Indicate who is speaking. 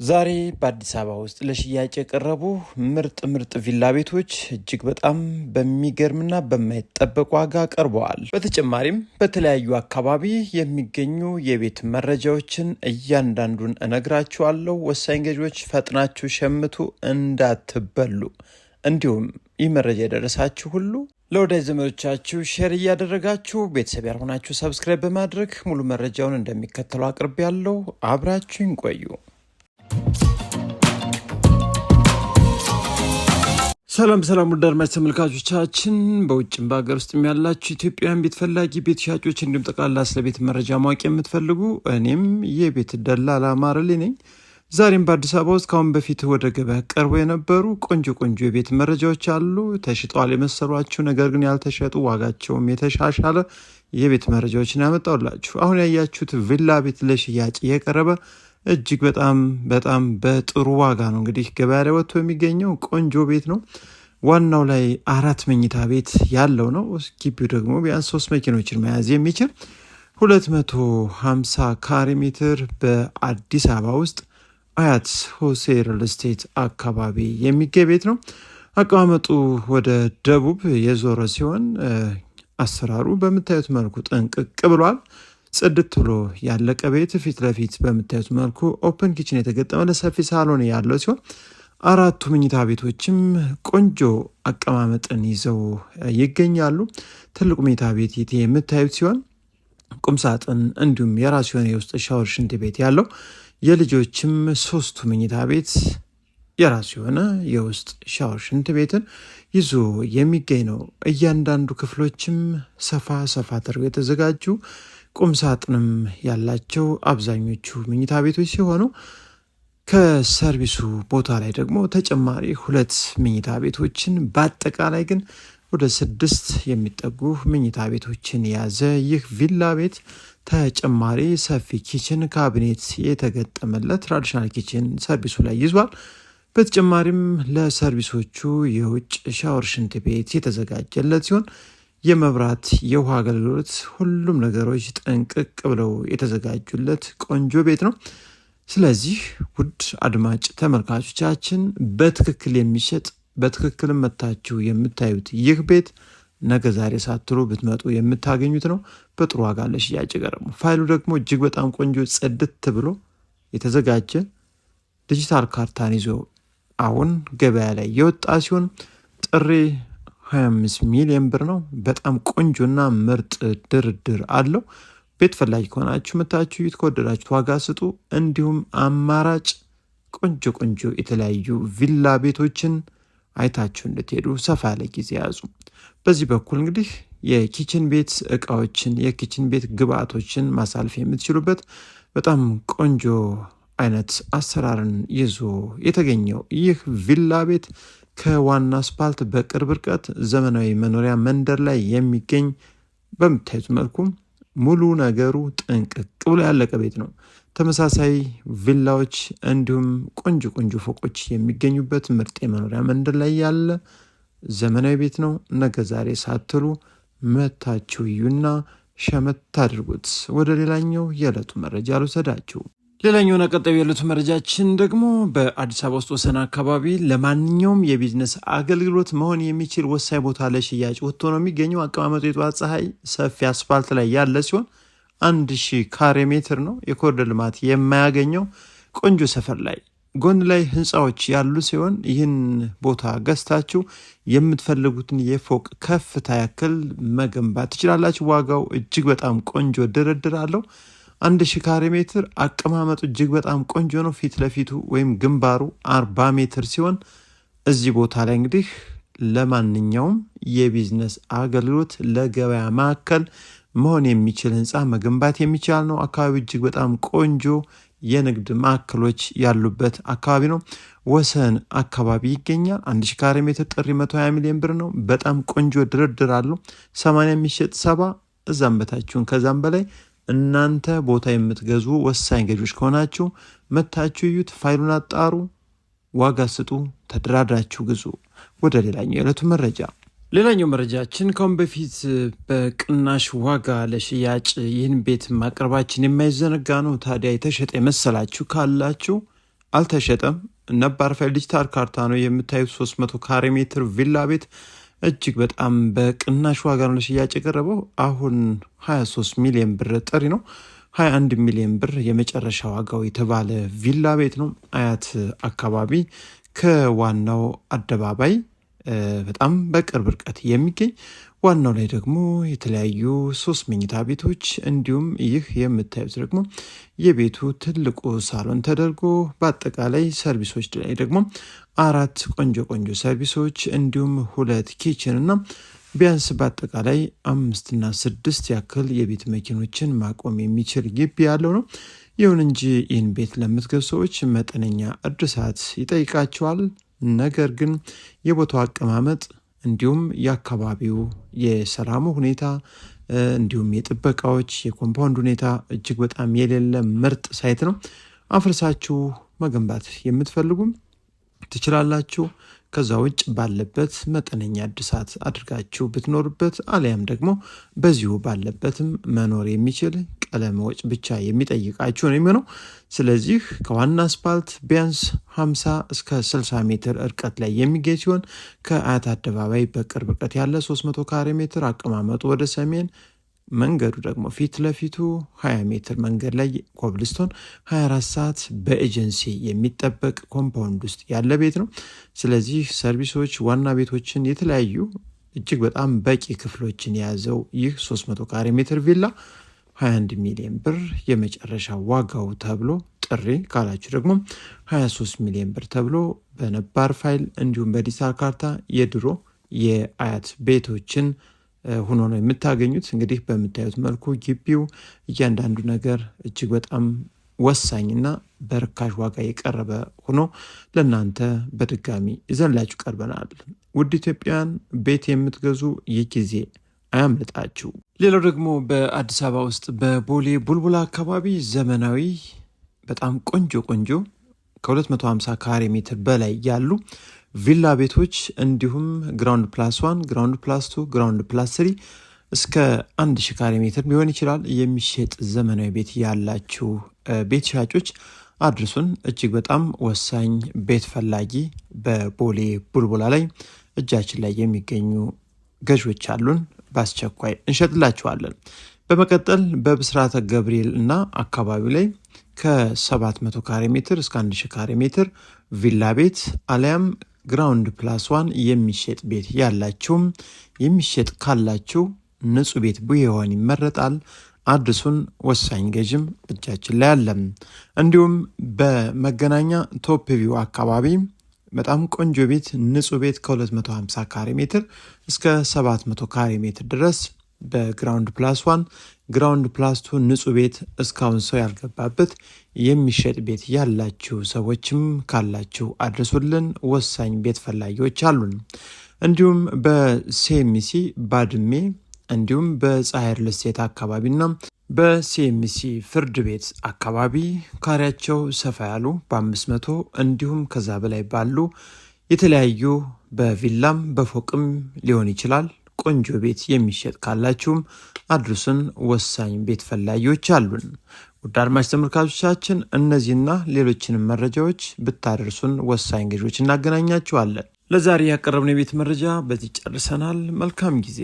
Speaker 1: ዛሬ በአዲስ አበባ ውስጥ ለሽያጭ የቀረቡ ምርጥ ቪላ ቤቶች እጅግ በጣም በሚገርምና በማይጠበቅ ዋጋ ቀርበዋል። በተጨማሪም በተለያዩ አካባቢ የሚገኙ የቤት መረጃዎችን እያንዳንዱን እነግራችኋለሁ። ወሳኝ ገዢዎች ፈጥናችሁ ሸምቱ እንዳትበሉ። እንዲሁም ይህ መረጃ የደረሳችሁ ሁሉ ለወዳጅ ዘመዶቻችሁ ሼር እያደረጋችሁ ቤተሰብ ያልሆናችሁ ሰብስክራይብ በማድረግ ሙሉ መረጃውን እንደሚከተለው አቅርቤያለሁ። አብራችሁን ቆዩ። ሰላም ውድ አድማጭ ተመልካቾቻችን፣ በውጭም በሀገር ውስጥ ያላችሁ ኢትዮጵያውያን ቤት ፈላጊ ቤት ሻጮች፣ እንዲሁም ጠቅላላ ስለ ቤት መረጃ ማወቅ የምትፈልጉ እኔም የቤት ደላላ ማረልኝ ነኝ። ዛሬም በአዲስ አበባ ውስጥ ካሁን በፊት ወደ ገበያ ቀርበው የነበሩ ቆንጆ የቤት መረጃዎች አሉ። ተሽጠዋል የመሰሏችሁ ነገር ግን ያልተሸጡ ዋጋቸውም የተሻሻለ የቤት መረጃዎችን ያመጣውላችሁ። አሁን ያያችሁት ቪላ ቤት ለሽያጭ የቀረበ እጅግ በጣም በጥሩ ዋጋ ነው እንግዲህ ገበያ ላይ ወጥቶ የሚገኘው ቆንጆ ቤት ነው። ዋናው ላይ 4 መኝታ ቤት ያለው ነው። ግቢው ደግሞ ቢያንስ 3 መኪኖችን መያዝ የሚችል 250 ካሬ ሜትር በአዲስ አበባ ውስጥ አያት ሆሴ ሪል ስቴት አካባቢ የሚገኝ ቤት ነው። አቀማመጡ ወደ ደቡብ የዞረ ሲሆን አሰራሩ በምታዩት መልኩ ጥንቅቅ ብሏል። ጽድት ብሎ ያለቀ ቤት፣ ፊት ለፊት በምታዩት መልኩ ኦፕን ኪችን የተገጠመ ሰፊ ሳሎን ያለው ሲሆን 4 መኝታ ቤቶችም ቆንጆ አቀማመጥን ይዘው ይገኛሉ። ትልቁ መኝታ ቤት የምታዩት ሲሆን ቁምሳጥን እንዲሁም የራሱ የሆነ የውስጥ ሻወር ሽንት ቤት ያለው፣ የልጆችም 3 መኝታ ቤት የራሱ የሆነ የውስጥ ሻወር ሽንት ቤትን ይዞ የሚገኝ ነው። እያንዳንዱ ክፍሎችም ሰፋ ተደርገው የተዘጋጁ ቁም ሳጥንም ያላቸው አብዛኞቹ መኝታ ቤቶች ሲሆኑ ከሰርቪሱ ቦታ ላይ ደግሞ ተጨማሪ 2 መኝታ ቤቶችን በአጠቃላይ ግን ወደ 6 የሚጠጉ መኝታ ቤቶችን የያዘ ይህ ቪላ ቤት ተጨማሪ ሰፊ ኪችን ካቢኔት የተገጠመለት ትራዲሽናል ኪችን ሰርቪሱ ላይ ይዟል። በተጨማሪም ለሰርቪሶቹ የውጭ ሻወር ሽንት ቤት የተዘጋጀለት ሲሆን የመብራት የውሃ አገልግሎት ሁሉም ነገሮች ጠንቅቅ ብለው የተዘጋጁለት ቆንጆ ቤት ነው። ስለዚህ ውድ አድማጭ ተመልካቾቻችን በትክክል የሚሸጥ በትክክልም መታችሁ የምታዩት ይህ ቤት ነገ ዛሬ ሳትሉ ብትመጡ የምታገኙት ነው። በጥሩ ዋጋ ለሽያጭ ቀረበ። ፋይሉ ደግሞ እጅግ በጣም ቆንጆ ጽድት ብሎ የተዘጋጀ ዲጂታል ካርታን ይዞ አሁን ገበያ ላይ የወጣ ሲሆን ጥሬ 25 ሚሊዮን ብር ነው። በጣም ቆንጆና ምርጥ ድርድር አለው። ቤት ፈላጊ ከሆናችሁ መታችሁ ከወደዳችሁ ዋጋ ስጡ። እንዲሁም አማራጭ ቆንጆ የተለያዩ ቪላ ቤቶችን አይታችሁ እንድትሄዱ ሰፋ ያለ ጊዜ ያዙ። በዚህ በኩል እንግዲህ የኪችን ቤት እቃዎችን የኪችን ቤት ግብአቶችን ማሳለፍ የምትችሉበት በጣም ቆንጆ አይነት አሰራርን ይዞ የተገኘው ይህ ቪላ ቤት ከዋና አስፓልት በቅርብ ርቀት ዘመናዊ መኖሪያ መንደር ላይ የሚገኝ በምታዩት መልኩ ሙሉ ነገሩ ጥንቅቅ ብሎ ያለቀ ቤት ነው። ተመሳሳይ ቪላዎች እንዲሁም ቆንጆ ፎቆች የሚገኙበት ምርጥ የመኖሪያ መንደር ላይ ያለ ዘመናዊ ቤት ነው። ነገ ዛሬ ሳትሉ መታችሁ እዩና ሸመት አድርጉት። ወደ ሌላኛው የዕለቱ መረጃ ልውሰዳችሁ። ሌላኛውና ቀጣዩ የዕለቱ መረጃችን ደግሞ በአዲስ አበባ ውስጥ ወሰን አካባቢ ለማንኛውም የቢዝነስ አገልግሎት መሆን የሚችል ወሳኝ ቦታ ለሽያጭ ወጥቶ ነው የሚገኘው። አቀማመጡ የጠዋት ፀሐይ ሰፊ አስፋልት ላይ ያለ ሲሆን 1000 ካሬ ሜትር ነው። የኮሪደር ልማት የማያገኘው ቆንጆ ሰፈር ላይ ጎን ላይ ህንፃዎች ያሉ ሲሆን ይህን ቦታ ገዝታችሁ የምትፈልጉትን የፎቅ ከፍታ ያክል መገንባት ትችላላችሁ። ዋጋው እጅግ በጣም ቆንጆ ድርድር አለው። 1000 ካሬ ሜትር አቀማመጡ እጅግ በጣም ቆንጆ ነው። ፊት ለፊቱ ወይም ግንባሩ 40 ሜትር ሲሆን እዚህ ቦታ ላይ እንግዲህ ለማንኛውም የቢዝነስ አገልግሎት ለገበያ ማዕከል መሆን የሚችል ህንፃ መገንባት የሚቻል ነው። አካባቢው እጅግ በጣም ቆንጆ የንግድ ማዕከሎች ያሉበት አካባቢ ነው። ወሰን አካባቢ ይገኛል። 1000 ካሬ ሜትር ጥሪ 120 ሚሊዮን ብር ነው። በጣም ቆንጆ ድርድር አለው። 80 የሚሸጥ 70 እዛም በታችሁን ከዛም በላይ እናንተ ቦታ የምትገዙ ወሳኝ ገዢዎች ከሆናችሁ መታችሁ እዩት፣ ፋይሉን አጣሩ፣ ዋጋ ስጡ፣ ተደራድራችሁ ግዙ። ወደ ሌላኛው የዕለቱ መረጃ ሌላኛው መረጃችን ካሁን በፊት በቅናሽ ዋጋ ለሽያጭ ይህን ቤት ማቅረባችን የማይዘነጋ ነው። ታዲያ የተሸጠ መሰላችሁ ካላችሁ አልተሸጠም። ነባር ፋይል ዲጂታል ካርታ ነው የምታዩት። 300 ካሬ ሜትር ቪላ ቤት እጅግ በጣም በቅናሽ ዋጋ ነው ለሽያጭ የቀረበው። አሁን 23 ሚሊዮን ብር ጥሪ ነው። 21 ሚሊዮን ብር የመጨረሻ ዋጋው የተባለ ቪላ ቤት ነው። አያት አካባቢ ከዋናው አደባባይ በጣም በቅርብ ርቀት የሚገኝ ዋናው ላይ ደግሞ የተለያዩ 3 መኝታ ቤቶች እንዲሁም ይህ የምታዩት ደግሞ የቤቱ ትልቁ ሳሎን ተደርጎ በአጠቃላይ ሰርቪሶች ላይ ደግሞ 4 ቆንጆ ሰርቪሶች እንዲሁም 2 ኪችን እና ቢያንስ በአጠቃላይ 5 እና 6 ያክል የቤት መኪኖችን ማቆም የሚችል ግቢ ያለው ነው። ይሁን እንጂ ይህን ቤት ለምትገዙ ሰዎች መጠነኛ እድሳት ይጠይቃቸዋል። ነገር ግን የቦታው አቀማመጥ እንዲሁም የአካባቢው የሰላሙ ሁኔታ እንዲሁም የጥበቃዎች የኮምፓውንድ ሁኔታ እጅግ በጣም የሌለ ምርጥ ሳይት ነው። አፍርሳችሁ መገንባት የምትፈልጉም ትችላላችሁ። ከዛ ውጭ ባለበት መጠነኛ እድሳት አድርጋችሁ ብትኖርበት አሊያም ደግሞ በዚሁ ባለበትም መኖር የሚችል ቀለም ወጭ ብቻ የሚጠይቃችሁ ነው የሚሆነው። ስለዚህ ከዋና አስፓልት ቢያንስ 50 እስከ 60 ሜትር እርቀት ላይ የሚገኝ ሲሆን ከአያት አደባባይ በቅርብ ርቀት ያለ 300 ካሬ ሜትር፣ አቀማመጡ ወደ ሰሜን፣ መንገዱ ደግሞ ፊት ለፊቱ 20 ሜትር መንገድ ላይ ኮብልስቶን 24 ሰዓት በኤጀንሲ የሚጠበቅ ኮምፓውንድ ውስጥ ያለ ቤት ነው። ስለዚህ ሰርቪሶች፣ ዋና ቤቶችን፣ የተለያዩ እጅግ በጣም በቂ ክፍሎችን የያዘው ይህ 300 ካሬ ሜትር ቪላ 21 ሚሊዮን ብር የመጨረሻ ዋጋው ተብሎ ጥሪ ካላችሁ ደግሞ 23 ሚሊዮን ብር ተብሎ በነባር ፋይል እንዲሁም በዲጂታል ካርታ የድሮ የአያት ቤቶችን ሆኖ ነው የምታገኙት። እንግዲህ በምታዩት መልኩ ግቢው እያንዳንዱ ነገር እጅግ በጣም ወሳኝና በርካሽ ዋጋ የቀረበ ሆኖ ለእናንተ በድጋሚ ይዘንላችሁ ቀርበናል። ውድ ኢትዮጵያውያን ቤት የምትገዙ ይህ ጊዜ አያምልጣችሁ። ሌላው ደግሞ በአዲስ አበባ ውስጥ በቦሌ ቡልቡላ አካባቢ ዘመናዊ በጣም ቆንጆ ከ250 ካሬ ሜትር በላይ ያሉ ቪላ ቤቶች እንዲሁም ግራውንድ ፕላስ 1 ግራውንድ ፕላስ 2 ግራውንድ ፕላስ 3 እስከ 1000 ካሬ ሜትር ሊሆን ይችላል የሚሸጥ ዘመናዊ ቤት ያላችሁ ቤት ሻጮች አድርሱን። እጅግ በጣም ወሳኝ ቤት ፈላጊ በቦሌ ቡልቡላ ላይ እጃችን ላይ የሚገኙ ገዥዎች አሉን። በአስቸኳይ እንሸጥላችኋለን። በመቀጠል በብስራተ ገብርኤል እና አካባቢው ላይ ከ700 ካሬ ሜትር እስከ 1000 ካሬ ሜትር ቪላ ቤት አሊያም ግራውንድ ፕላስ 1 የሚሸጥ ቤት ያላችሁም የሚሸጥ ካላችሁ ንጹህ ቤት ቢሆን ይመረጣል። አድርሱን። ወሳኝ ገዥም እጃችን ላይ አለ። እንዲሁም በመገናኛ ቶፕ ቪው አካባቢ በጣም ቆንጆ ቤት ንጹህ ቤት ከ250 ካሬ ሜትር እስከ 700 ካሬ ሜትር ድረስ በግራውንድ ፕላስ 1 ግራውንድ ፕላስ 2 ንጹህ ቤት እስካሁን ሰው ያልገባበት የሚሸጥ ቤት ያላችሁ ሰዎችም ካላችሁ አድርሱልን። ወሳኝ ቤት ፈላጊዎች አሉን። እንዲሁም በሲኤምሲ ባድሜ እንዲሁም በፀሐይ ሪል ስቴት አካባቢና በሲኤምሲ ፍርድ ቤት አካባቢ ካሬያቸው ሰፋ ያሉ በ500 እንዲሁም ከዛ በላይ ባሉ የተለያዩ በቪላም በፎቅም ሊሆን ይችላል ቆንጆ ቤት የሚሸጥ ካላችሁም አድርሱን። ወሳኝ ቤት ፈላጊዎች አሉን። ውድ አድማጭ ተመልካቾቻችን እነዚህና ሌሎችንም መረጃዎች ብታደርሱን ወሳኝ ገዢዎች እናገናኛችኋለን። ለዛሬ ያቀረብነው የቤት መረጃ በዚህ ጨርሰናል። መልካም ጊዜ